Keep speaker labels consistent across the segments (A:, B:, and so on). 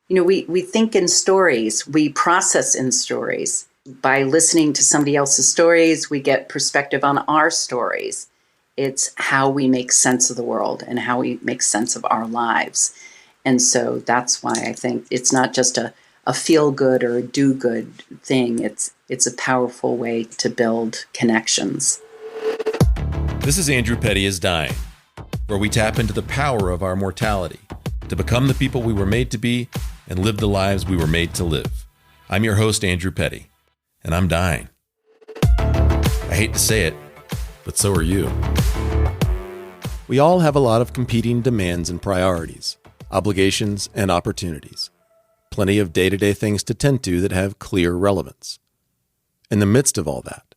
A: We think in stories, we process in stories. By listening to somebody else's stories, we get perspective on our stories. It's how we make sense of the world and how we make sense of our lives. And so that's why I think it's not just a feel-good or a do-good thing. It's a powerful way to build connections.
B: This is Andrew Petty is Dying, where we tap into the power of our mortality to become the people we were made to be and live the lives we were made to live. I'm your host, Andrew Petty, and I'm dying. I hate to say it, but so are you. We all have a lot of competing demands and priorities, obligations and opportunities. Plenty of day-to-day things to tend to that have clear relevance. In the midst of all that,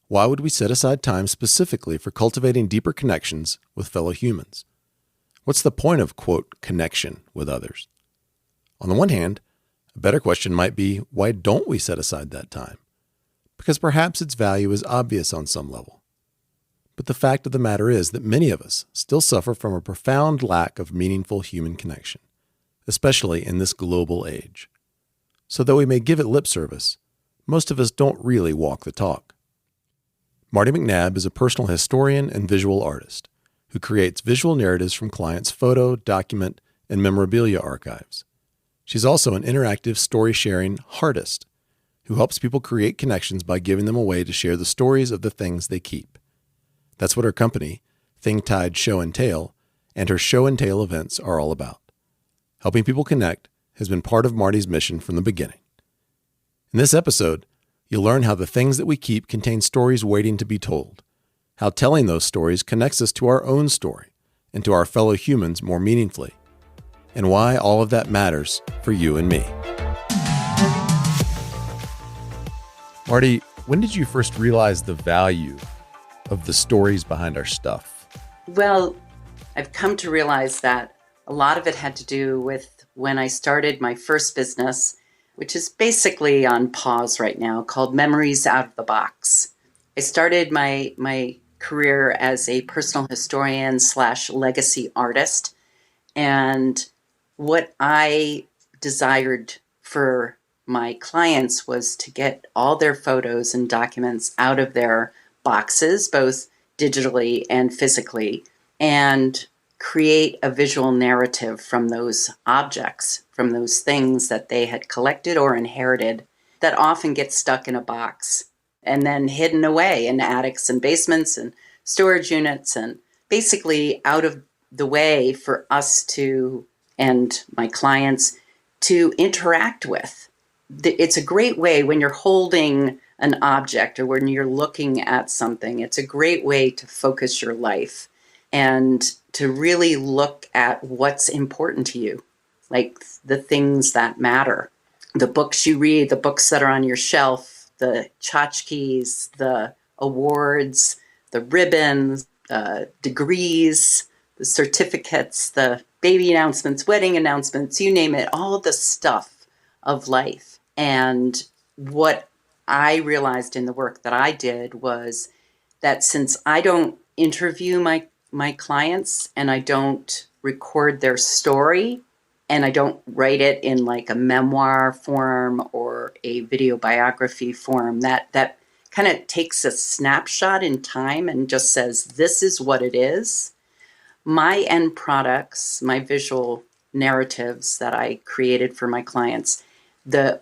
B: why would we set aside time specifically for cultivating deeper connections with fellow humans? What's the point of, quote, connection with others? On the one hand, a better question might be, why don't we set aside that time? Because perhaps its value is obvious on some level. But the fact of the matter is that many of us still suffer from a profound lack of meaningful human connection, especially in this global age. So though we may give it lip service, most of us don't really walk the talk. Marty McNabb is a personal historian and visual artist who creates visual narratives from clients' photo, document, and memorabilia archives. She's also an interactive story-sharing artist who helps people create connections by giving them a way to share the stories of the things they keep. That's what her company, Thing Tide Show and Tale, and her Show and Tale events are all about. Helping people connect has been part of Marty's mission from the beginning. In this episode, you'll learn how the things that we keep contain stories waiting to be told, how telling those stories connects us to our own story and to our fellow humans more meaningfully, and why all of that matters for you and me. Marty, when did you first realize the value of the stories behind our stuff?
A: Well, I've come to realize that a lot of it had to do with when I started my first business, which is basically on pause right now, called Memories Out of the Box. I started my career as a personal historian / legacy artist. And what I desired for my clients was to get all their photos and documents out of their boxes, both digitally and physically, and create a visual narrative from those objects, from those things that they had collected or inherited that often get stuck in a box and then hidden away in attics and basements and storage units and basically out of the way for us to, and my clients, to interact with. It's a great way when you're holding an object or when you're looking at something. It's a great way to focus your life and to really look at what's important to you, like the things that matter. The books you read, the books that are on your shelf, the tchotchkes, the awards, the ribbons, degrees, the certificates, the baby announcements, wedding announcements, you name it, all the stuff of life. And what I realized in the work that I did was that since I don't interview my clients and I don't record their story and I don't write it in like a memoir form or a video biography form, that kind of takes a snapshot in time and just says, this is what it is. My end products, my visual narratives that I created for my clients, the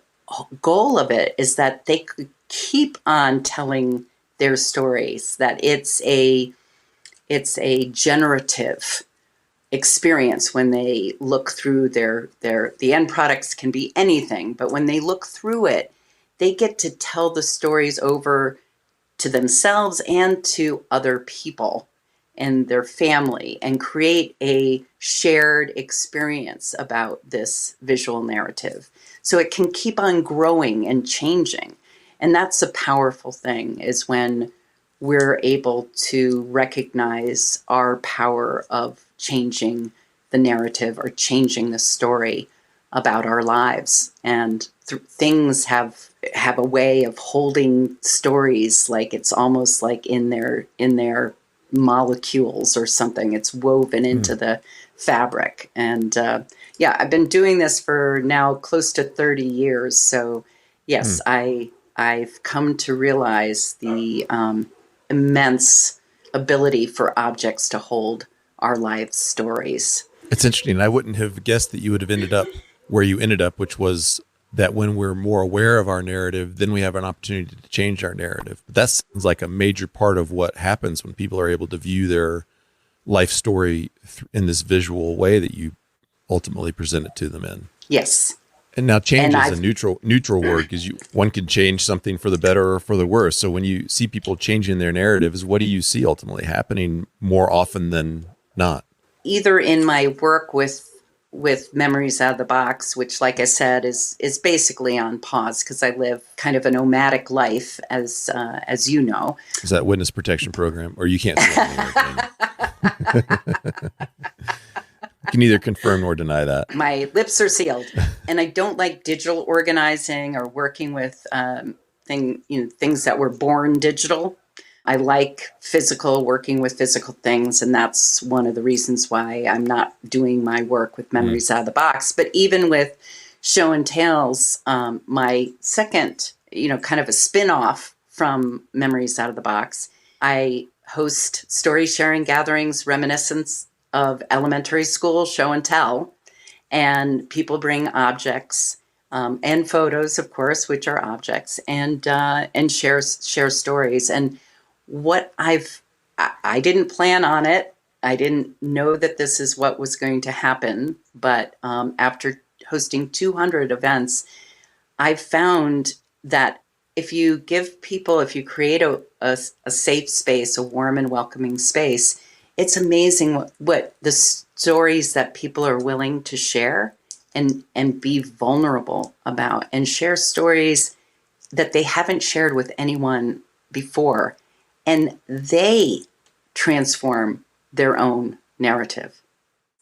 A: goal of it is that they could keep on telling their stories, that it's a generative experience when they look through the end products can be anything, but when they look through it, they get to tell the stories over to themselves and to other people and their family and create a shared experience about this visual narrative. So it can keep on growing and changing. And that's a powerful thing, is when we're able to recognize our power of changing the narrative or changing the story about our lives. And things have a way of holding stories, like it's almost like in their molecules or something. It's woven into the fabric. And I've been doing this for now close to 30 years. So yes, I've come to realize the immense ability for objects to hold our life stories.
B: It's interesting. I wouldn't have guessed that you would have ended up where you ended up, which was that when we're more aware of our narrative, then we have an opportunity to change our narrative. But that sounds like a major part of what happens when people are able to view their life story in this visual way that you ultimately present it to them in.
A: Yes.
B: And now change is a neutral word, because one can change something for the better or for the worse. So when you see people changing their narratives, what do you see ultimately happening more often than not?
A: Either in my work with Memories Out of the Box, which, like I said, is basically on pause because I live kind of a nomadic life, as you know.
B: Is that witness protection program, or you can't see anything? You can neither confirm nor deny that.
A: My lips are sealed, and I don't like digital organizing or working with things that were born digital. I like working with physical things, and that's one of the reasons why I'm not doing my work with Memories Out of the Box. But even with Show and Tales, my second, kind of a spin-off from Memories Out of the Box, I host story sharing gatherings reminiscent of elementary school show and tell, and people bring objects and photos, of course, which are objects, and share stories. And what I didn't plan on it. I didn't know that this is what was going to happen. But after hosting 200 events, I've found that if you create a safe space, a warm and welcoming space, it's amazing what the stories that people are willing to share and be vulnerable about, and share stories that they haven't shared with anyone before. And they transform their own narrative.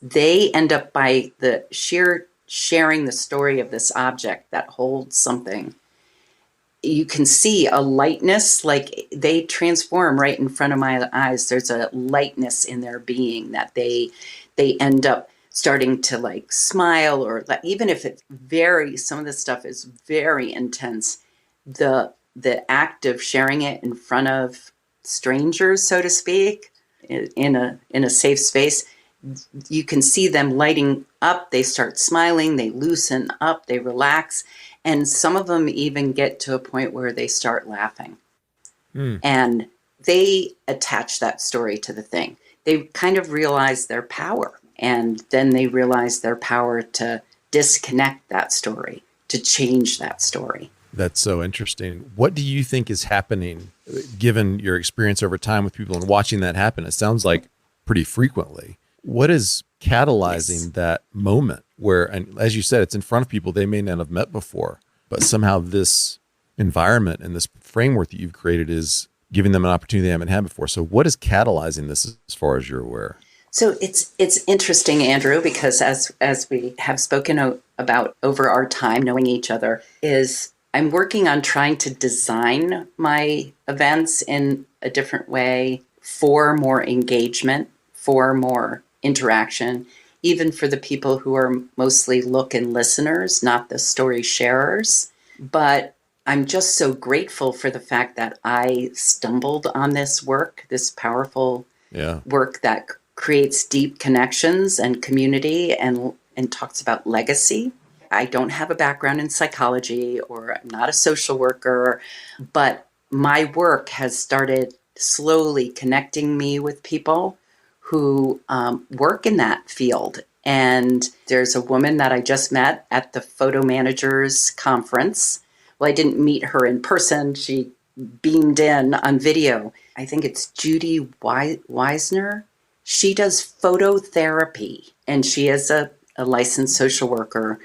A: They end up, by the sheer sharing the story of this object that holds something, you can see a lightness, like they transform right in front of my eyes. There's a lightness in their being that they end up starting to like smile, or even if some of this stuff is very intense, the act of sharing it in front of strangers, so to speak, in a safe space, you can see them lighting up. They start smiling, they loosen up, they relax. And some of them even get to a point where they start laughing. And they attach that story to the thing. They kind of realize their power. And then they realize their power to disconnect that story, to change that story.
B: That's so interesting. What do you think is happening, given your experience over time with people and watching that happen? It sounds like pretty frequently. What is catalyzing that moment where, and as you said, it's in front of people they may not have met before, but somehow this environment and this framework that you've created is giving them an opportunity they haven't had before. So what is catalyzing this as far as you're aware?
A: So it's interesting, Andrew, because as we have spoken about over our time knowing each other, is I'm working on trying to design my events in a different way for more engagement, for more interaction, even for the people who are mostly look and listeners, not the story sharers. But I'm just so grateful for the fact that I stumbled on this work, this powerful work that creates deep connections and community and talks about legacy. I don't have a background in psychology, or I'm not a social worker, but my work has started slowly connecting me with people who work in that field. And there's a woman that I just met at the Photo Managers Conference. Well, I didn't meet her in person. She beamed in on video. I think it's Judy Weisner. She does phototherapy, and she is a licensed social worker.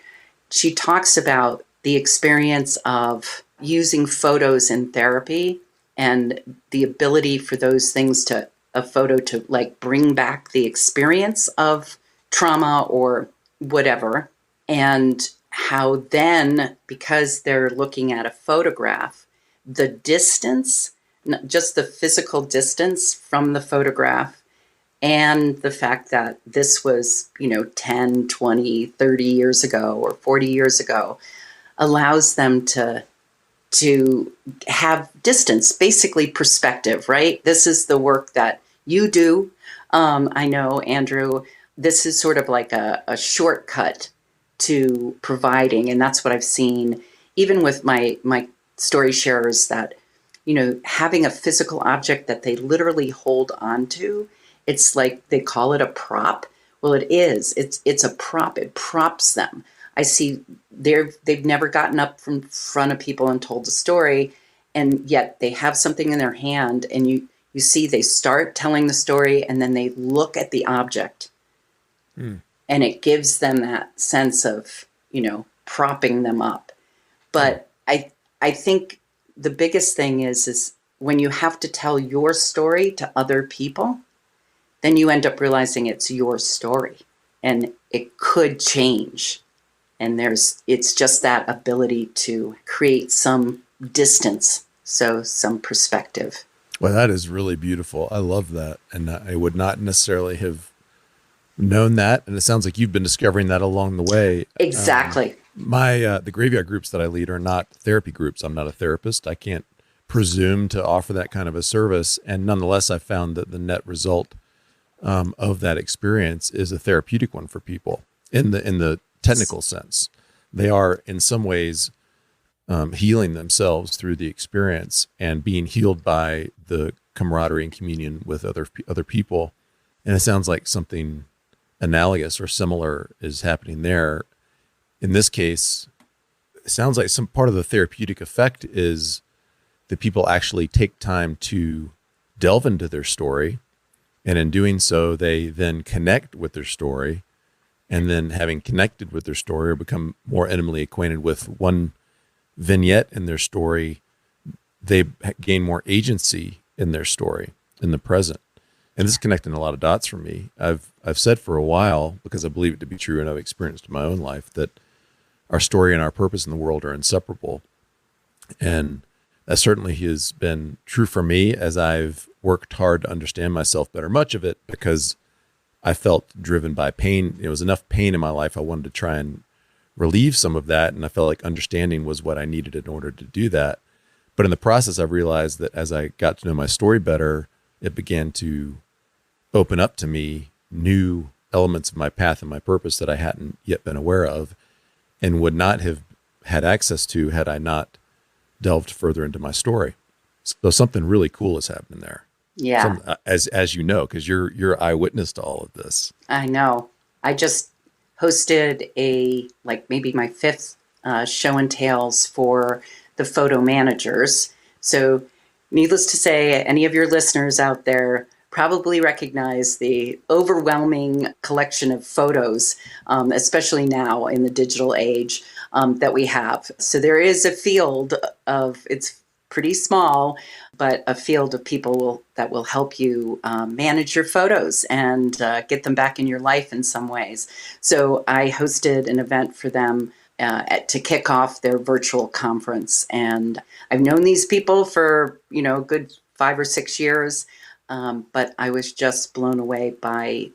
A: She talks about the experience of using photos in therapy and the ability for those things a photo to like bring back the experience of trauma or whatever. And how then, because they're looking at a photograph, the distance just the physical distance from the photograph and the fact that this was, 10, 20, 30 years ago or 40 years ago allows them to have distance, basically perspective, right? This is the work that you do. I know, Andrew, this is sort of like a shortcut to providing. And that's what I've seen, even with my story sharers, that, having a physical object that they literally hold on to. It's like they call it a prop. Well, it is. It's a prop. It props them. I see they've never gotten up from front of people and told a story, and yet they have something in their hand, and you see they start telling the story, and then they look at the object, and it gives them that sense of, propping them up. But I think the biggest thing is when you have to tell your story to other people, then you end up realizing it's your story, and it could change. And it's just that ability to create some distance, so some perspective.
B: Well, that is really beautiful. I love that. And I would not necessarily have known that. And it sounds like you've been discovering that along the way.
A: Exactly.
B: The graveyard groups that I lead are not therapy groups. I'm not a therapist. I can't presume to offer that kind of a service. And nonetheless, I found that the net result of that experience is a therapeutic one for people in the technical sense. They are in some ways healing themselves through the experience and being healed by the camaraderie and communion with other people. And it sounds like something analogous or similar is happening there. In this case, it sounds like some part of the therapeutic effect is that people actually take time to delve into their story. And in doing so, they then connect with their story. And then having connected with their story or become more intimately acquainted with one vignette in their story, they gain more agency in their story in the present. And this is connecting a lot of dots for me. I've said for a while, because I believe it to be true and I've experienced in my own life, that our story and our purpose in the world are inseparable. And that certainly has been true for me as I've worked hard to understand myself better. Much of it because I felt driven by pain. It was enough pain in my life. I wanted to try and relieve some of that. And I felt like understanding was what I needed in order to do that. But in the process, I've realized that as I got to know my story better, it began to open up to me new elements of my path and my purpose that I hadn't yet been aware of and would not have had access to had I not delved further into my story. So something really cool is happening there.
A: Yeah.
B: As you know, because you're eyewitness to all of this.
A: I know. I just hosted maybe my fifth show and tales for the photo managers. So needless to say, any of your listeners out there probably recognize the overwhelming collection of photos, especially now in the digital age, that we have. So there is a field of, it's pretty small, but a field of people that will help you manage your photos and get them back in your life in some ways. So I hosted an event for them to kick off their virtual conference. And I've known these people for, a good 5 or 6 years, but I was just blown away by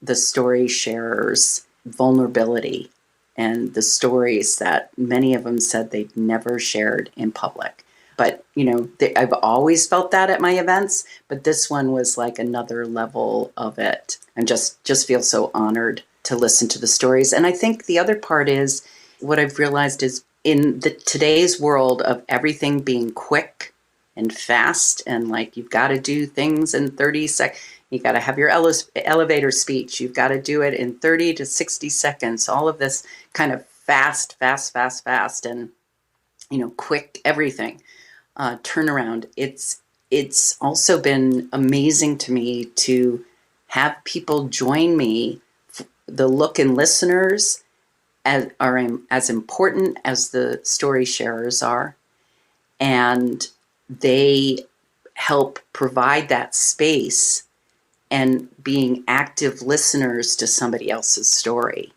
A: the story sharers' vulnerability and the stories that many of them said they'd never shared in public. But, I've always felt that at my events, but this one was like another level of it. And just feel so honored to listen to the stories. And I think the other part is what I've realized is in today's world of everything being quick and fast, and like you've got to do things in 30 seconds. You got to have your elevator speech. You've got to do it in 30 to 60 seconds. All of this kind of fast, and, quick everything. Turnaround. It's also been amazing to me to have people join me. The look and listeners are as important as the story sharers are, and they help provide that space and being active listeners to somebody else's story.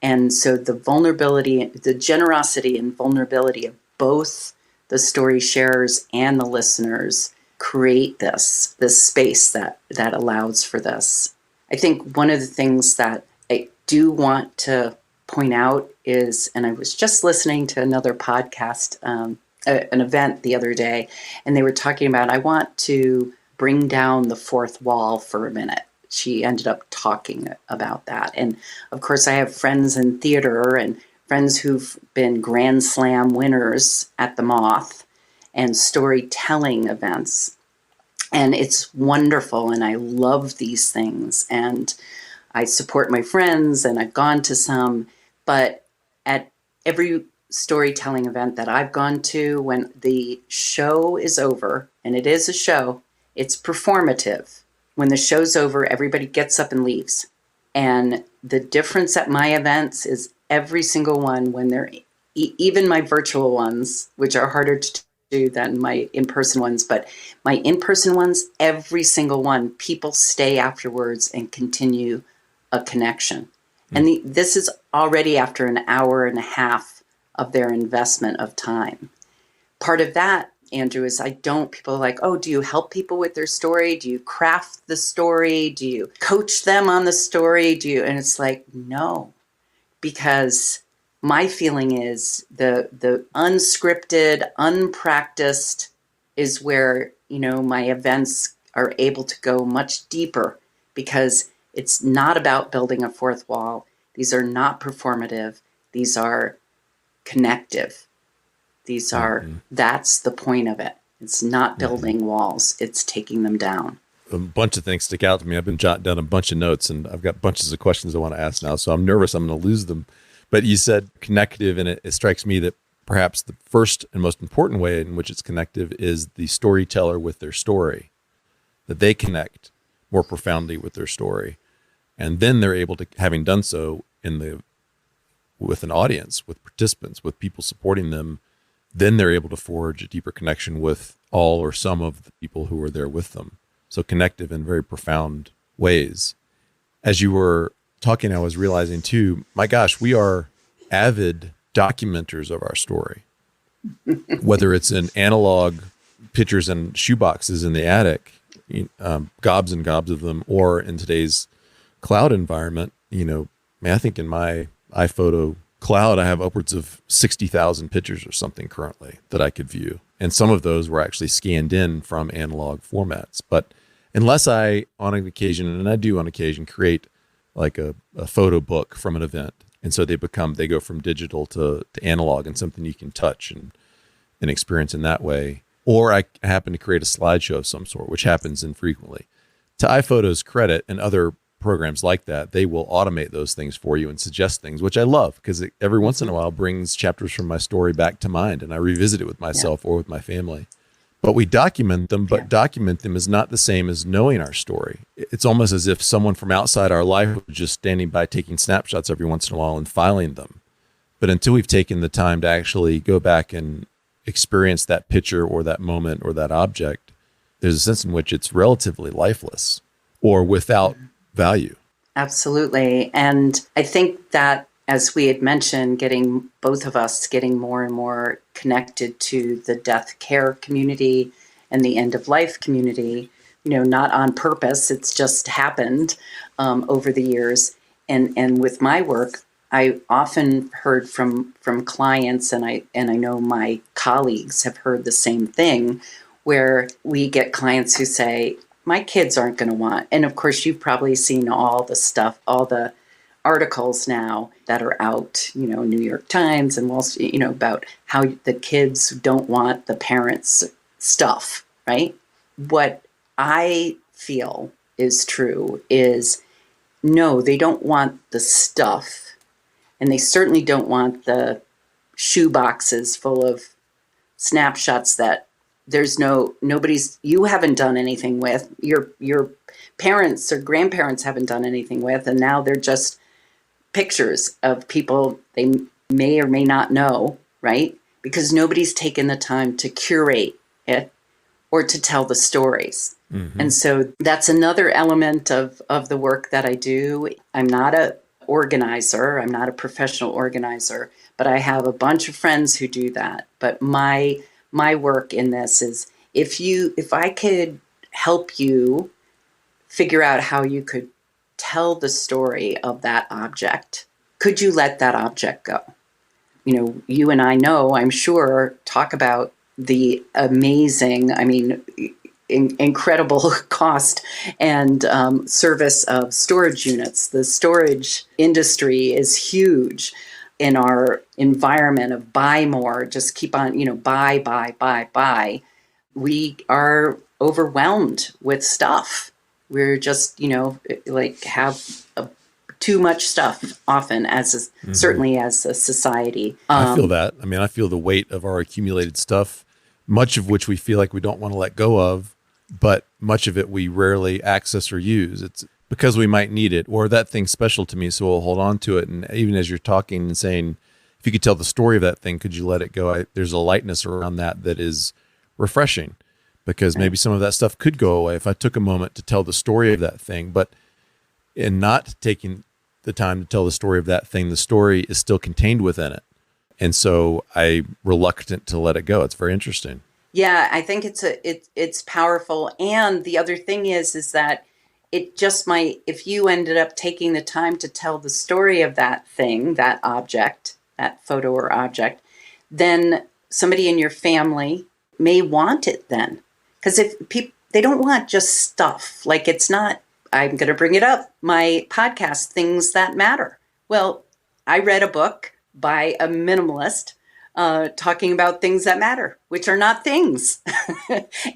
A: And so the vulnerability, the generosity and vulnerability of both the story sharers and the listeners create this space that allows for this. I think one of the things that I do want to point out is, and I was just listening to another podcast, an event the other day, and they were talking about, I want to bring down the fourth wall for a minute. She ended up talking about that. And of course, I have friends in theater and friends who've been Grand Slam winners at the Moth and storytelling events. And it's wonderful, and I love these things. And I support my friends, and I've gone to some. But at every storytelling event that I've gone to, when the show is over, and it is a show, it's performative. When the show's over, everybody gets up and leaves. And the difference at my events is every single one, when they're, even my virtual ones, which are harder to do than my in-person ones, but my in-person ones, every single one, people stay afterwards and continue a connection. And this is already after an hour and a half of their investment of time. Part of that, Andrew, is people are like, oh, do you help people with their story? Do you craft the story? Do you coach them on the story? And it's like, no, because my feeling is the unscripted, unpracticed is where, my events are able to go much deeper, because it's not about building a fourth wall. These are not performative. These are connective. These are, that's the point of it. It's not building walls. It's taking them down.
B: A bunch of things stick out to me. I've been jotting down a bunch of notes, and I've got bunches of questions I want to ask now. So I'm nervous I'm going to lose them. But you said connective, and it strikes me that perhaps the first and most important way in which it's connective is the storyteller with their story, that they connect more profoundly with their story. And then they're able to, having done so with an audience, with participants, with people supporting them, then they're able to forge a deeper connection with all or some of the people who are there with them. So connective in very profound ways. As you were talking, I was realizing too, my gosh, we are avid documenters of our story. Whether it's in analog pictures and shoeboxes in the attic, gobs and gobs of them, or in today's cloud environment, I think in my iPhoto cloud, I have upwards of 60,000 pictures or something currently that I could view. And some of those were actually scanned in from analog formats. But unless I, on an occasion, and I do on occasion, create like a photo book from an event. And so they go from digital to analog, and something you can touch and experience in that way. Or I happen to create a slideshow of some sort, which happens infrequently. To iPhoto's credit, and other programs like that, they will automate those things for you and suggest things, which I love, because it every once in a while brings chapters from my story back to mind, and I revisit it with myself or with my family. But we document them, but document them is not the same as knowing our story. It's almost as if someone from outside our life was just standing by, taking snapshots every once in a while and filing them. But until we've taken the time to actually go back and experience that picture or that moment or that object, there's a sense in which it's relatively lifeless or without value.
A: Absolutely. And I think that, as we had mentioned, both of us getting more and more connected to the death care community and the end of life community, not on purpose, it's just happened over the years. And with my work, I often heard from clients, and I know my colleagues have heard the same thing, where we get clients who say, my kids aren't going to want, and of course you've probably seen all the stuff, all the articles now that are out, New York Times and Wall Street, about how the kids don't want the parents' stuff, right? What I feel is true is, no, they don't want the stuff, and they certainly don't want the shoe boxes full of snapshots that you haven't done anything with, your parents or grandparents haven't done anything with, and now they're just pictures of people they may or may not know, right? Because nobody's taken the time to curate it or to tell the stories. Mm-hmm. And so that's another element of the work that I do. I'm not an organizer. I'm not a professional organizer, but I have a bunch of friends who do that. But my work in this is If I could help you figure out how you could tell the story of that object, could you let that object go? You know, you and I know, I'm sure, talk about the amazing, incredible cost and service of storage units. The storage industry is huge in our environment of buy more, just keep on, buy. We are overwhelmed with stuff. We're just, have too much stuff often certainly as a society.
B: I feel that. I feel the weight of our accumulated stuff, much of which we feel like we don't want to let go of, but much of it we rarely access or use. It's because we might need it, or that thing's special to me, so we'll hold on to it. And even as you're talking and saying, if you could tell the story of that thing, could you let it go? There's a lightness around that is refreshing, because maybe some of that stuff could go away if I took a moment to tell the story of that thing. But in not taking the time to tell the story of that thing, the story is still contained within it. And so I'm reluctant to let it go. It's very interesting.
A: Yeah, I think it's powerful. And the other thing is that it just might, if you ended up taking the time to tell the story of that thing, that object, that photo or object, then somebody in your family may want it then. Because if people, they don't want just stuff. Like, it's not, I'm going to bring it up, my podcast, Things That Matter. Well, I read a book by a minimalist talking about things that matter, which are not things.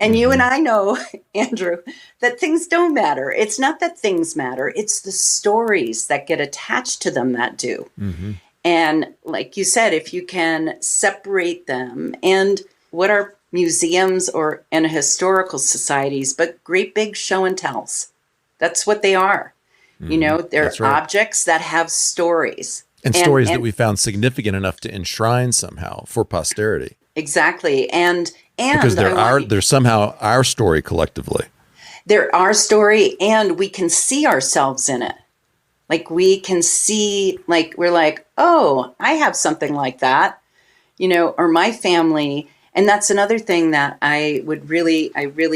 A: And you and I know, Andrew, that things don't matter. It's not that things matter. It's the stories that get attached to them that do. Mm-hmm. And like you said, if you can separate them, and what are museums and historical societies but great big show and tells? That's what they are. Mm-hmm. They're right. Objects that have stories.
B: And stories that we found significant enough to enshrine somehow for posterity.
A: Exactly. And
B: because they're somehow our story collectively.
A: They're our story, and we can see ourselves in it. Like, we can see, like, we're like, oh, I have something like that, or my family. And that's another thing that I really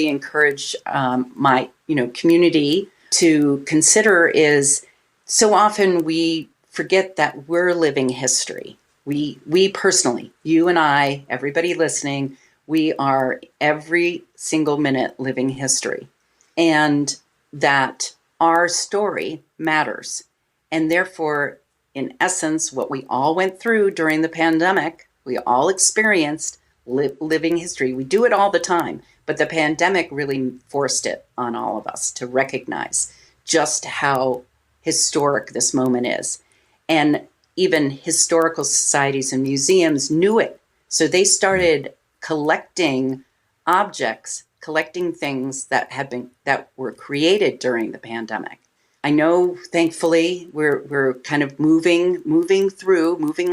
A: encourage my, community to consider is, so often we forget that we're living history. We personally, you and I, everybody listening, we are every single minute living history, and that our story matters. And therefore, in essence, what we all went through during the pandemic, we all experienced living history. We do it all the time, but the pandemic really forced it on all of us to recognize just how historic this moment is. And even historical societies and museums knew it. So they started collecting objects, collecting things that were created during the pandemic. I know, thankfully, we're kind of moving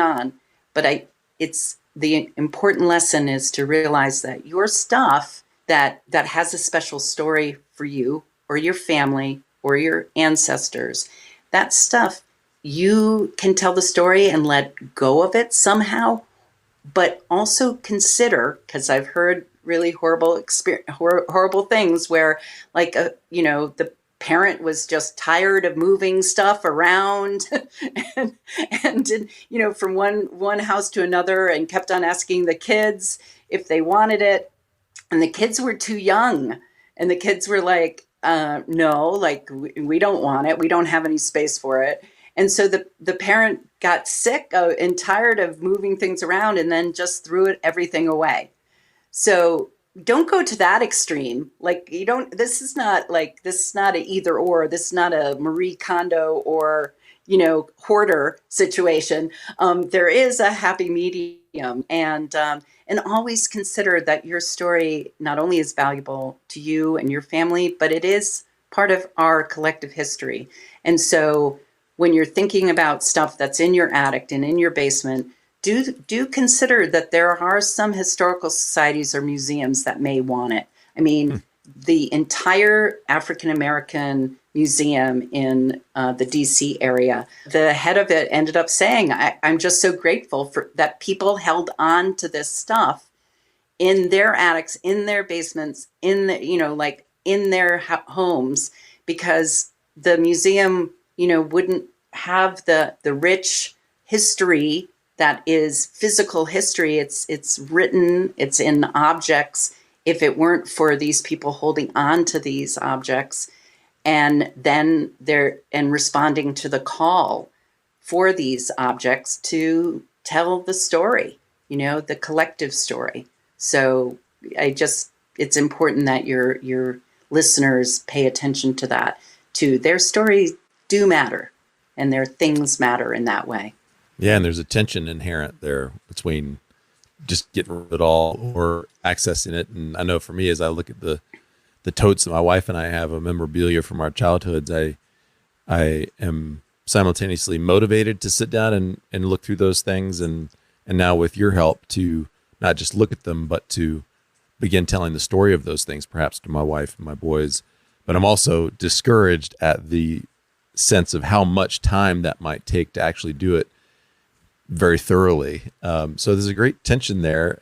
A: on, but it's the important lesson is to realize that your stuff that has a special story for you or your family or your ancestors, that stuff, you can tell the story and let go of it somehow, but also consider, because I've heard really horrible things where, like, the parent was just tired of moving stuff around and did, from one house to another, and kept on asking the kids if they wanted it. And the kids were too young. And the kids were like, no, like, we don't want it. We don't have any space for it. And so the parent got sick and tired of moving things around, and then just threw everything away. So don't go to that extreme. Like, this is not an either or. This is not a Marie Kondo or, hoarder situation. There is a happy medium, and always consider that your story not only is valuable to you and your family, but it is part of our collective history. And so when you're thinking about stuff that's in your attic and in your basement, do consider that there are some historical societies or museums that may want it. I mean, the entire African American museum in the DC area, the head of it ended up saying, I'm just so grateful for that people held on to this stuff in their attics, in their basements, in the, like in their homes, because the museum, wouldn't have the rich history that is physical history. It's written, it's in objects. If it weren't for these people holding on to these objects, and then responding to the call for these objects to tell the story, the collective story. So it's important that your listeners pay attention to that too. Their stories do matter, and their things matter in that way.
B: Yeah, and there's a tension inherent there between just getting rid of it all or accessing it. And I know for me, as I look at the totes that my wife and I have of memorabilia from our childhoods, I am simultaneously motivated to sit down and look through those things, and now with your help to not just look at them, but to begin telling the story of those things, perhaps to my wife and my boys. But I'm also discouraged at the sense of how much time that might take to actually do it very thoroughly. So there's a great tension there.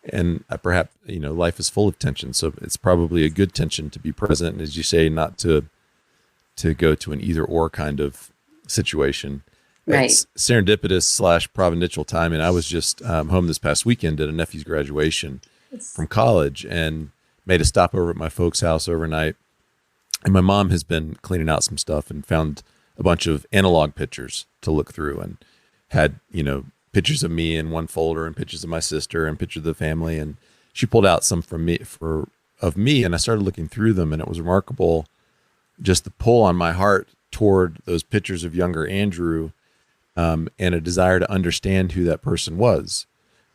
B: And perhaps, life is full of tension. So it's probably a good tension to be present. And as you say, not to go to an either or kind of situation.
A: Right.
B: It's serendipitous / providential time. And I was just home this past weekend at a nephew's graduation from college and made a stop over at my folks' house overnight. And my mom has been cleaning out some stuff and found a bunch of analog pictures to look through, and had, pictures of me in one folder and pictures of my sister and pictures of the family. And she pulled out some of me, and I started looking through them, and it was remarkable just the pull on my heart toward those pictures of younger Andrew, and a desire to understand who that person was.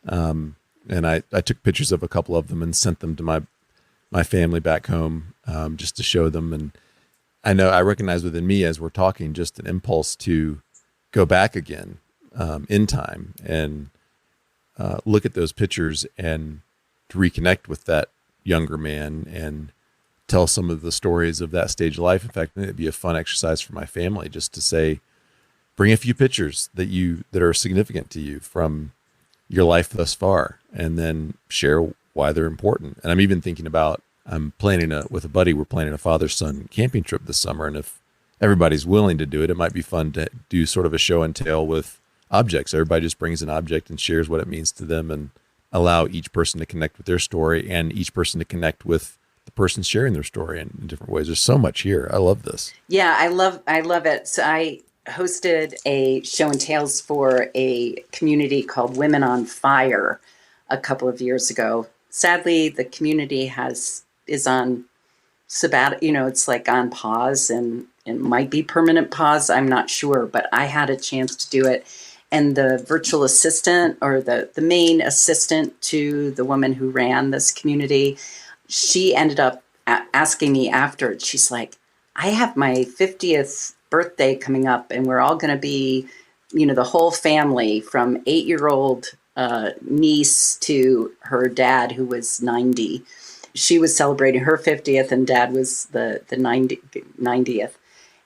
B: And I took pictures of a couple of them and sent them to my family back home, just to show them. And I recognize within me, as we're talking, just an impulse to go back again in time and look at those pictures and to reconnect with that younger man and tell some of the stories of that stage of life. In fact, it'd be a fun exercise for my family just to say, bring a few pictures that are significant to you from your life thus far, and then share why they're important. And I'm even thinking about, I'm planning with a buddy, we're planning a father-son camping trip this summer. And if everybody's willing to do it, it might be fun to do sort of a show and tell with objects. Everybody just brings an object and shares what it means to them, and allow each person to connect with their story and each person to connect with the person sharing their story in different ways. There's so much here. I love this.
A: Yeah, I love it. So I hosted a show and tales for a community called Women on Fire a couple of years ago. Sadly, the community is on sabbatical, it's like on pause, and it might be permanent pause. I'm not sure, but I had a chance to do it. And the virtual assistant, or the main assistant to the woman who ran this community, she ended up asking me after it. She's like, I have my 50th birthday coming up, and we're all going to be, the whole family, from 8-year-old niece to her dad, who was 90. She was celebrating her 50th, and dad was the 90th.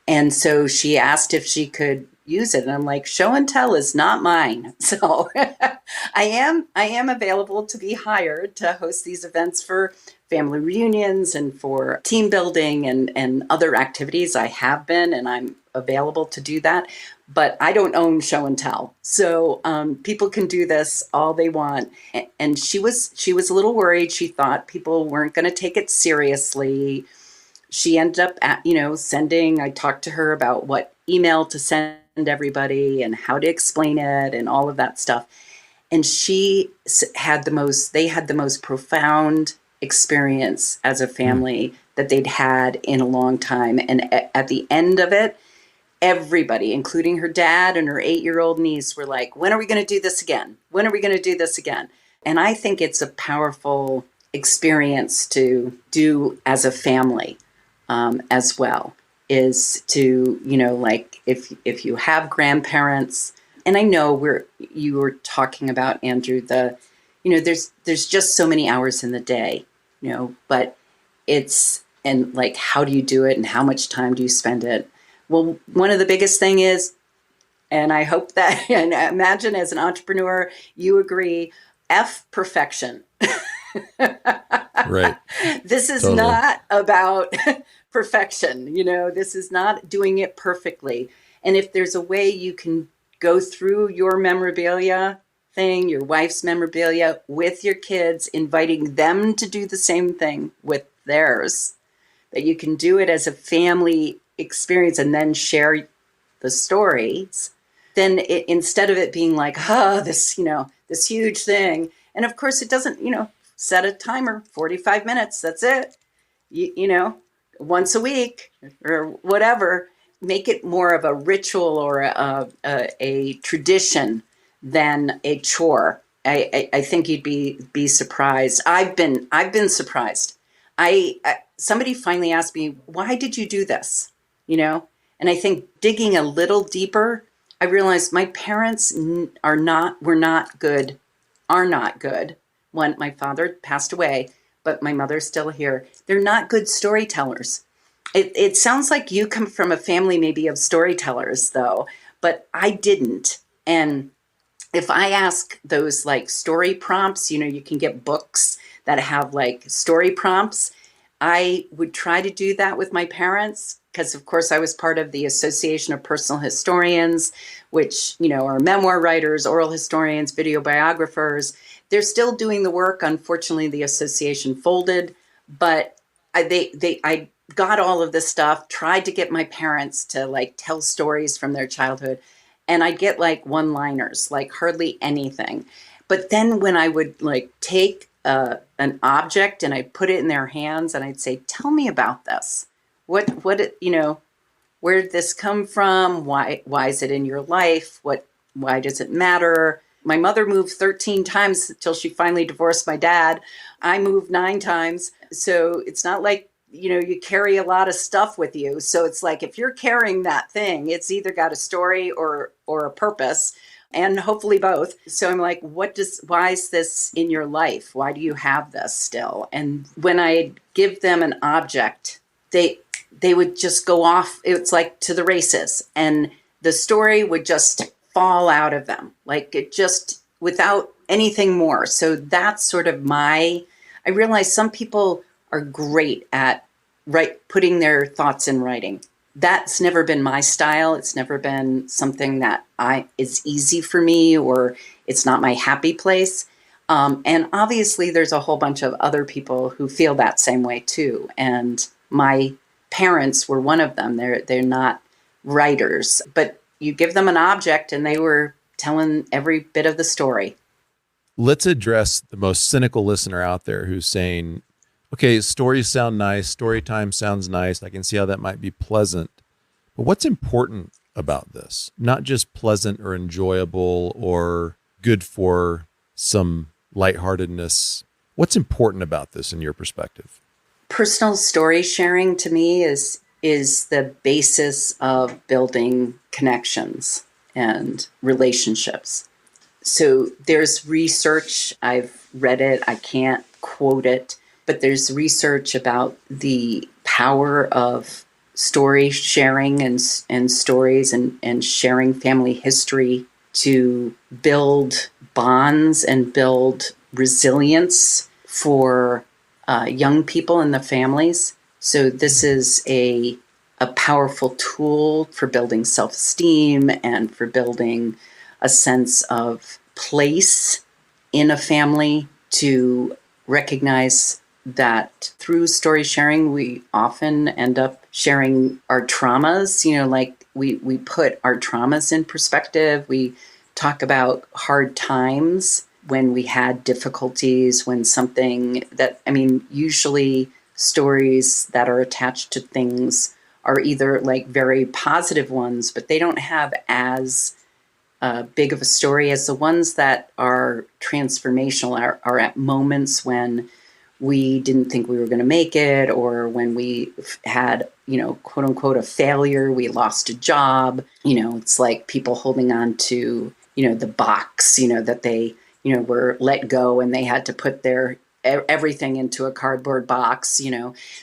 A: And so she asked if she could use it. And I'm like, show and tell is not mine. So I am available to be hired to host these events for family reunions and for team building and other activities. I have been, and I'm available to do that, but I don't own show and tell. So people can do this all they want. And she was a little worried. She thought people weren't going to take it seriously. She ended up I talked to her about what email to send everybody and how to explain it and all of that stuff. And they had the most profound experience as a family that they'd had in a long time. And at the end of it, everybody, including her dad and her 8-year-old niece, were like, when are we going to do this again? When are we going to do this again? And I think it's a powerful experience to do as a family as well, is to, like if you have grandparents, and I know you were talking about, Andrew, there's just so many hours in the day, but and like, how do you do it and how much time do you spend it? Well, one of the biggest thing is, and I hope that, and imagine as an entrepreneur, you agree, F perfection.
B: Right.
A: This is
B: Totally.
A: not about perfection. This is not doing it perfectly. And if there's a way you can go through your memorabilia thing, your wife's memorabilia with your kids, inviting them to do the same thing with theirs, that you can do it as a family experience and then share the stories, then instead of it being like, this huge thing. And of course it doesn't, set a timer, 45 minutes, that's it. Once a week or whatever, make it more of a ritual or a tradition than a chore. I think you'd be surprised. I've been surprised. Somebody finally asked me, why did you do this? And I think digging a little deeper, I realized my parents are not good when my father passed away, but my mother's still here. They're not good storytellers. It sounds like you come from a family maybe of storytellers though, but I didn't. And if I ask those like story prompts, you can get books that have like story prompts. I would try to do that with my parents because, of course, I was part of the Association of Personal Historians, which, are memoir writers, oral historians, video biographers. They're still doing the work. Unfortunately, the association folded, but I got all of this stuff, tried to get my parents to like tell stories from their childhood, and I'd get like one-liners, like hardly anything. But then when I would like take an object and I put it in their hands and I'd say, tell me about this. Where did this come from? Why is it in your life? Why does it matter? My mother moved 13 times until she finally divorced my dad. I moved 9 times. So it's not like, you carry a lot of stuff with you. So it's like, if you're carrying that thing, it's either got a story or a purpose, and hopefully both. So I'm like, why is this in your life? Why do you have this still? And when I give them an object, they would just go off. It's like to the races, and the story would just fall out of them, like it just without anything more. So that's sort of I realize some people are great at putting their thoughts in writing. That's never been my style. It's never been something that is easy for me, or it's not my happy place. And obviously there's a whole bunch of other people who feel that same way too. And my parents were one of them. They're not writers, but you give them an object and they were telling every bit of the story.
B: Let's address the most cynical listener out there who's saying, okay, stories sound nice. Story time sounds nice. I can see how that might be pleasant. But what's important about this? Not just pleasant or enjoyable or good for some lightheartedness. What's important about this in your perspective?
A: Personal story sharing to me is the basis of building connections and relationships. So there's research, I've read it, I can't quote it, but there's research about the power of story sharing and stories and sharing family history to build bonds and build resilience for young people and the families. So this is a powerful tool for building self-esteem and for building a sense of place in a family, to recognize that through story sharing, we often end up sharing our traumas, like we put our traumas in perspective. We talk about hard times when we had difficulties, when something usually stories that are attached to things are either like very positive ones, but they don't have as big of a story as the ones that are transformational, are at moments when we didn't think we were going to make it, or when we had, quote unquote, a failure, we lost a job. It's like people holding on to, the box, that they, were let go and they had to put their everything into a cardboard box,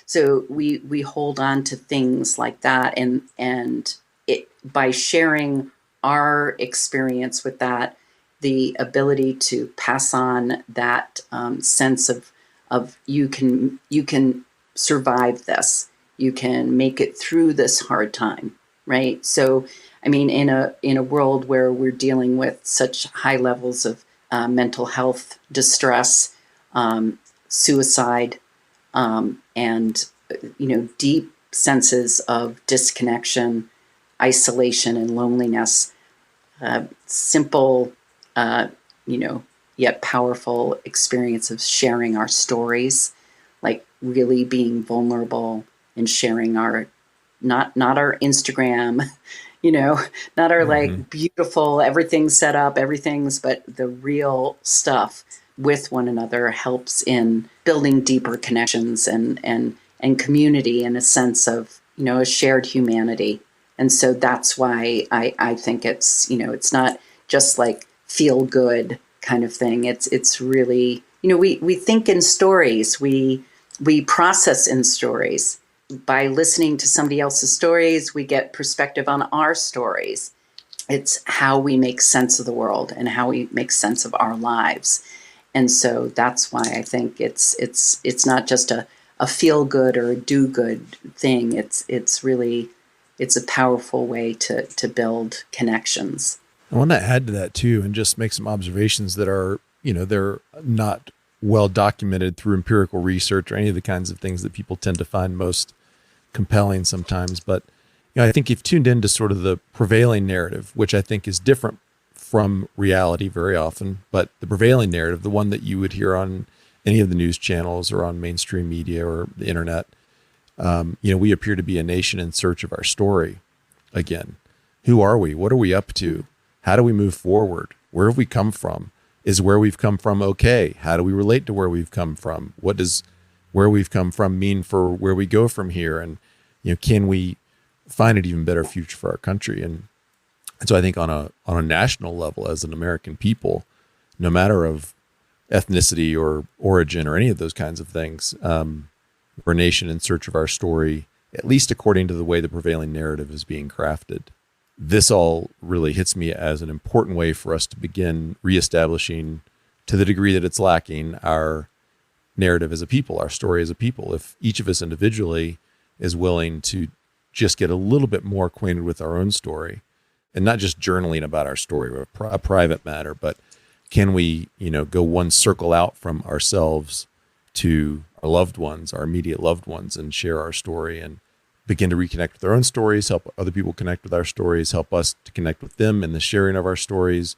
A: So we hold on to things like that, and it by sharing our experience with that, the ability to pass on that sense of you can survive this, you can make it through this hard time, right? So, I mean, in a world where we're dealing with such high levels of mental health distress, suicide, and deep senses of disconnection, isolation, and loneliness. Simple, yet powerful experience of sharing our stories, like really being vulnerable and sharing our not our Instagram, not our like beautiful everything's set up, but the real stuff with one another helps in building deeper connections and community, in a sense of a shared humanity. And so that's why I think it's not just like feel good kind of thing. It's really, we think in stories, we process in stories. By listening to somebody else's stories, we get perspective on our stories. It's how we make sense of the world and how we make sense of our lives. And so that's why I think it's not just a feel good or a do good thing. It's really a powerful way to build connections.
C: I want to add to that too, and just make some observations that are, they're not well documented through empirical research or any of the kinds of things that people tend to find most compelling sometimes. But I think you've tuned into sort of the prevailing narrative, which I think is different from reality very often. But the prevailing narrative, the one that you would hear on any of the news channels or on mainstream media or the internet, we appear to be a nation in search of our story again. Who are we? What are we up to? How do we move forward? Where have we come from? Is where we've come from okay? How do we relate to where we've come from? What does where we've come from mean for where we go from here? And, can we find an even better future for our country? And so I think on a national level, as an American people, no matter of ethnicity or origin or any of those kinds of things, we're a nation in search of our story, at least according to the way the prevailing narrative is being crafted. This all really hits me as an important way for us to begin reestablishing, to the degree that it's lacking, our narrative as a people, our story as a people. If each of us individually is willing to just get a little bit more acquainted with our own story, and not just journaling about our story, or a private matter, but can we, go one circle out from ourselves to our loved ones, our immediate loved ones, and share our story and begin to reconnect with our own stories, help other people connect with our stories, help us to connect with them in the sharing of our stories.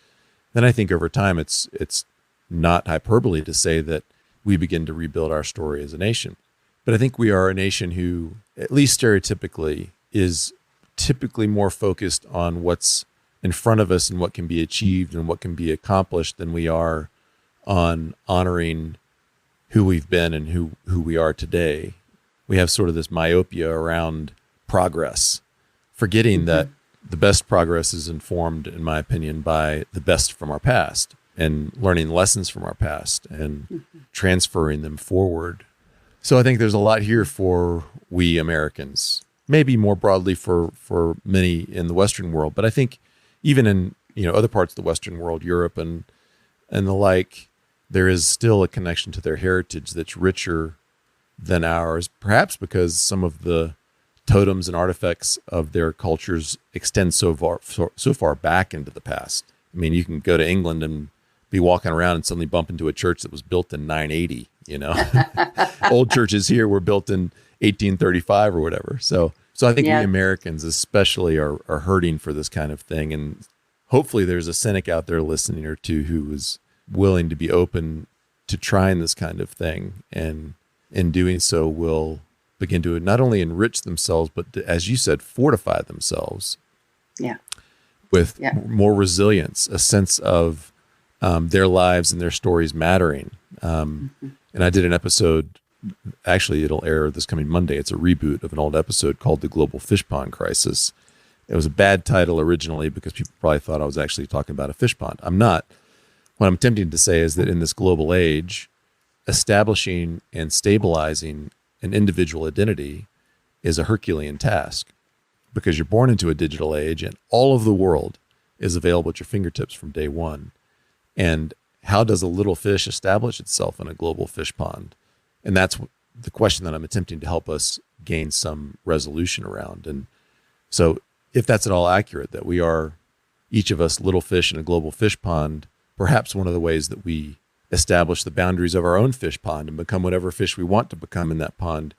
C: Then I think over time, it's not hyperbole to say that we begin to rebuild our story as a nation. But I think we are a nation who, at least stereotypically, is typically more focused on what's in front of us and what can be achieved and what can be accomplished than we are on honoring who we've been and who we are today. We have sort of this myopia around progress, forgetting that the best progress is informed, in my opinion, by the best from our past and learning lessons from our past and transferring them forward. So I think there's a lot here for we Americans, maybe more broadly for many in the Western world, but I think even in other parts of the Western world, Europe and the like, there is still a connection to their heritage that's richer than ours, perhaps because some of the totems and artifacts of their cultures extend so far back into the past. I mean, you can go to England and be walking around and suddenly bump into a church that was built in 980, Old churches here were built in 1835 or whatever. So I think we Americans especially are hurting for this kind of thing. And hopefully there's a cynic out there listening or two who is willing to be open to trying this kind of thing. And in doing so will begin to not only enrich themselves, but to, as you said, fortify themselves with more resilience, a sense of their lives and their stories mattering. And I did an episode, actually it'll air this coming Monday. It's a reboot of an old episode called The Global Fish Pond Crisis. It was a bad title originally because people probably thought I was actually talking about a fish pond. I'm not. What I'm attempting to say is that in this global age, establishing and stabilizing an individual identity is a Herculean task because you're born into a digital age and all of the world is available at your fingertips from day one. And how does a little fish establish itself in a global fish pond? And that's the question that I'm attempting to help us gain some resolution around. And so if that's at all accurate, that we are each of us little fish in a global fish pond, perhaps one of the ways that we establish the boundaries of our own fish pond and become whatever fish we want to become in that pond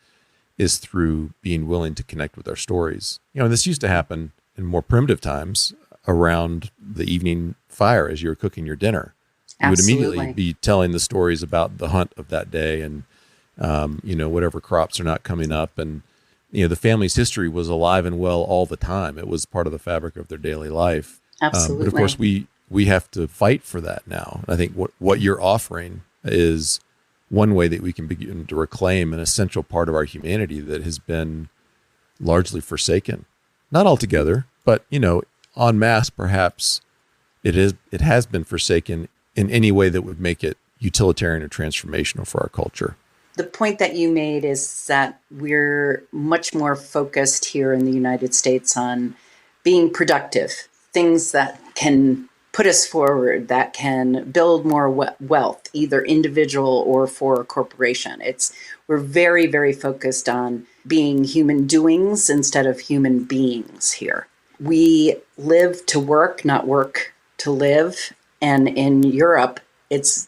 C: is through being willing to connect with our stories. This used to happen in more primitive times around the evening fire as you were cooking your dinner. You would immediately be telling the stories about the hunt of that day and, whatever crops are not coming up. And, the family's history was alive and well all the time. It was part of the fabric of their daily life.
A: Absolutely.
C: But of course, we have to fight for that now. I think what you're offering is one way that we can begin to reclaim an essential part of our humanity that has been largely forsaken. Not altogether, but, en masse, perhaps it has been forsaken in any way that would make it utilitarian or transformational for our culture.
A: The point that you made is that we're much more focused here in the United States on being productive, things that can put us forward, that can build more wealth, either individual or for a corporation. We're very, very focused on being human doings instead of human beings here. We live to work, not work to live. And in Europe, it's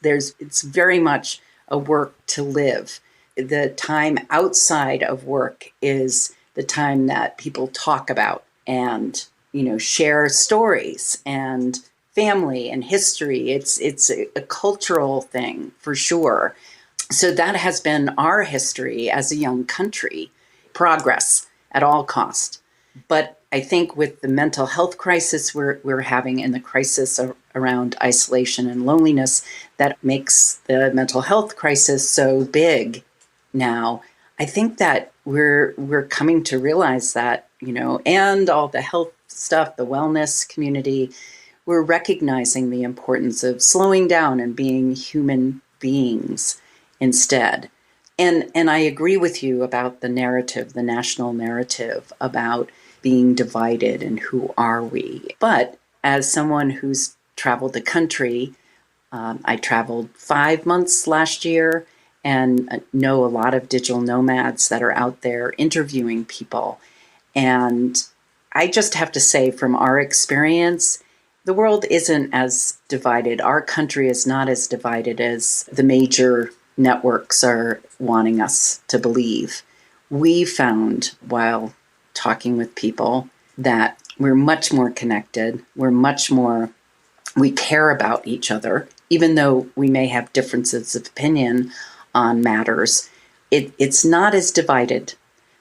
A: very much a work to live. The time outside of work is the time that people talk about and, share stories and family and history. It's a cultural thing for sure. So that has been our history as a young country, progress at all cost. But I think with the mental health crisis we're having and the crisis around isolation and loneliness that makes the mental health crisis so big now, I think that we're coming to realize that, and all the health stuff, the wellness community, we're recognizing the importance of slowing down and being human beings instead. And I agree with you about the narrative, the national narrative about being divided and who are we. But as someone who's traveled the country, I traveled 5 months last year and know a lot of digital nomads that are out there interviewing people. And I just have to say, from our experience, the world isn't as divided. Our country is not as divided as the major networks are wanting us to believe. We found, while talking with people, that we're much more connected. We care about each other, even though we may have differences of opinion on matters. It's not as divided.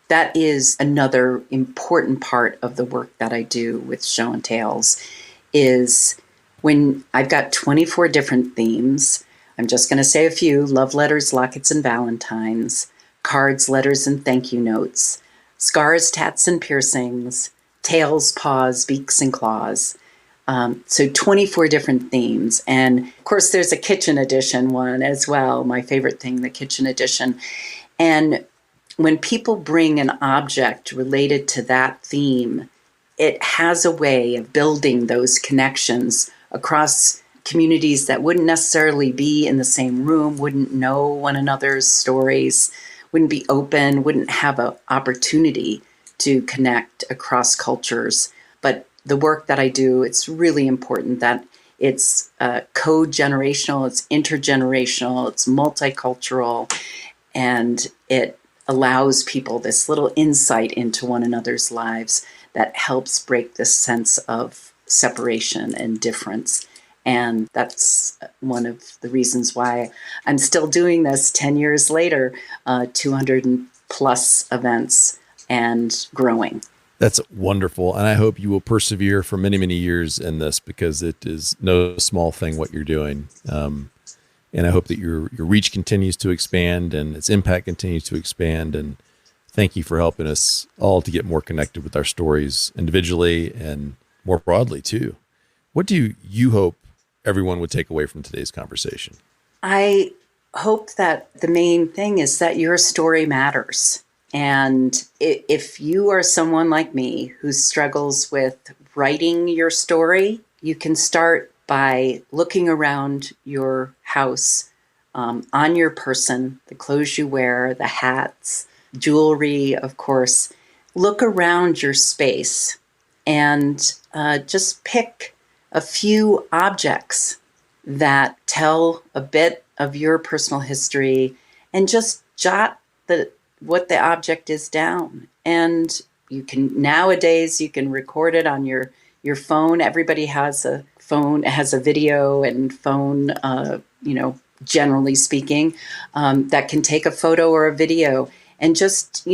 A: That is another important part of the work that I do with Show and Tales, is when I've got 24 different themes. I'm just going to say a few: love letters, lockets, and valentines, cards, letters, and thank you notes, scars, tats, and piercings, tails, paws, beaks, and claws. So 24 different themes. And of course, there's a kitchen edition one as well. My favorite thing, the kitchen edition. And when people bring an object related to that theme, it has a way of building those connections across communities that wouldn't necessarily be in the same room, wouldn't know one another's stories, wouldn't be open, wouldn't have an opportunity to connect across cultures. But the work that I do, it's really important that it's co-generational, it's intergenerational, it's multicultural, and it allows people this little insight into one another's lives that helps break this sense of separation and difference. And that's one of the reasons why I'm still doing this 10 years later, 200 plus events and growing.
C: That's wonderful. And I hope you will persevere for many, many years in this, because it is no small thing what you're doing. And I hope that your reach continues to expand and its impact continues to expand. And thank you for helping us all to get more connected with our stories individually and more broadly too. What do you hope everyone would take away from today's conversation?
A: I hope that the main thing is that your story matters. And if you are someone like me who struggles with writing your story, you can start by looking around your house, on your person, the clothes you wear, the hats, jewelry, of course. Look around your space and just pick a few objects that tell a bit of your personal history, and just jot what the object is down. And nowadays you can record it on your phone. Everybody has a phone, has a video and phone, generally speaking, that can take a photo or a video. And just,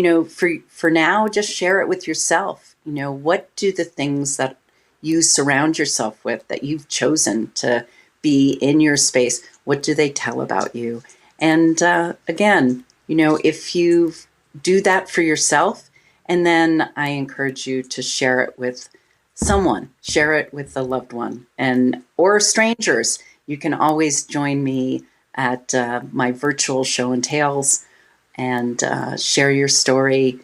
A: for now, just share it with yourself. What do the things that you surround yourself with, that you've chosen to be in your space, what do they tell about you? And again, if you do that for yourself, and then I encourage you to share it with someone, share it with a loved one, or strangers. You can always join me at my virtual show and tales and share your story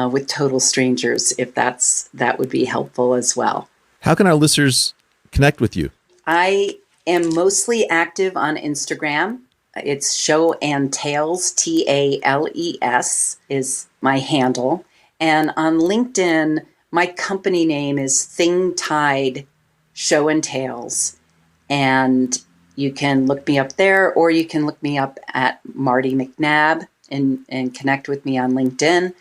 A: with total strangers, if that would be helpful as well.
C: How can our listeners connect with you?
A: I am mostly active on Instagram. It's Show and Tales, TALES is my handle. And on LinkedIn, my company name is Thing Tide Show and Tales. And you can look me up there, or you can look me up at Marty McNabb and connect with me on LinkedIn.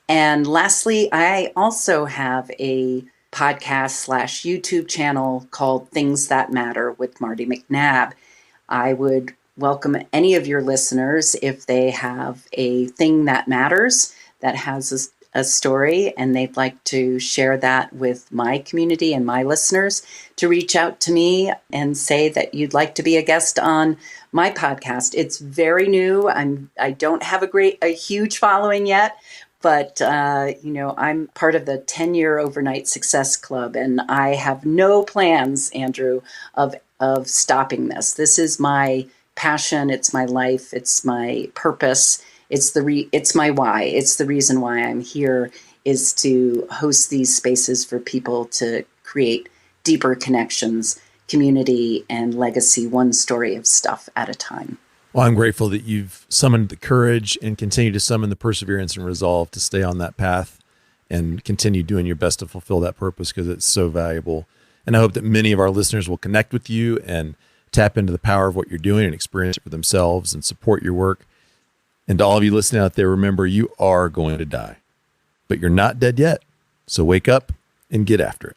A: And lastly, I also have a podcast / YouTube channel called Things That Matter with Marty McNabb. I would welcome any of your listeners if they have a thing that matters, that has a story, and they'd like to share that with my community and my listeners, to reach out to me and say that you'd like to be a guest on my podcast. It's very new. I don't have a huge following yet, but I'm part of the 10-year Overnight Success Club, and I have no plans, Andrew, of stopping this. This is my passion. It's my life. It's my purpose. It's my why. It's the reason why I'm here, is to host these spaces for people to create deeper connections, community, and legacy, one story of stuff at a time.
C: Well, I'm grateful that you've summoned the courage and continue to summon the perseverance and resolve to stay on that path and continue doing your best to fulfill that purpose, because it's so valuable. And I hope that many of our listeners will connect with you and tap into the power of what you're doing and experience it for themselves and support your work. And to all of you listening out there, remember, you are going to die, but you're not dead yet. So wake up and get after it.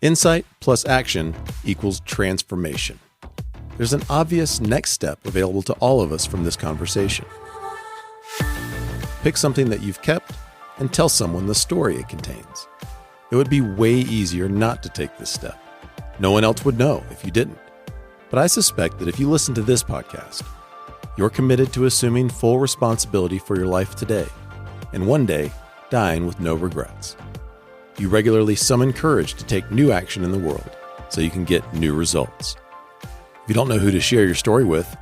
C: Insight plus action equals transformation. There's an obvious next step available to all of us from this conversation. Pick something that you've kept and tell someone the story it contains. It would be way easier not to take this step. No one else would know if you didn't. But I suspect that if you listen to this podcast, you're committed to assuming full responsibility for your life today, and one day dying with no regrets. You regularly summon courage to take new action in the world so you can get new results. If you don't know who to share your story with,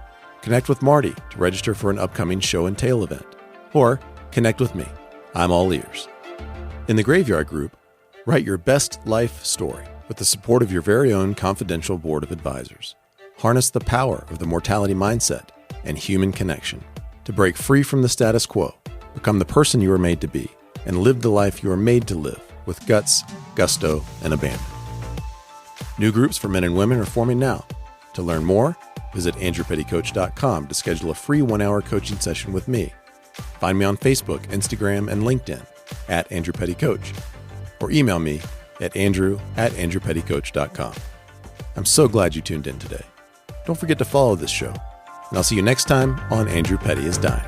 C: connect with Marty to register for an upcoming show and tale event, or connect with me. I'm all ears. In the Graveyard Group, write your best life story with the support of your very own confidential board of advisors. Harness the power of the mortality mindset and human connection to break free from the status quo, become the person you were made to be, and live the life you are made to live with guts, gusto, and abandon. New groups for men and women are forming now. To learn more, visit andrewpettycoach.com to schedule a free 1-hour coaching session with me. Find me on Facebook, Instagram, and LinkedIn at Andrew Petty Coach, or email me at andrew@andrewpettycoach.com. I'm so glad you tuned in today. Don't forget to follow this show, and I'll see you next time on Andrew Petty is Dying.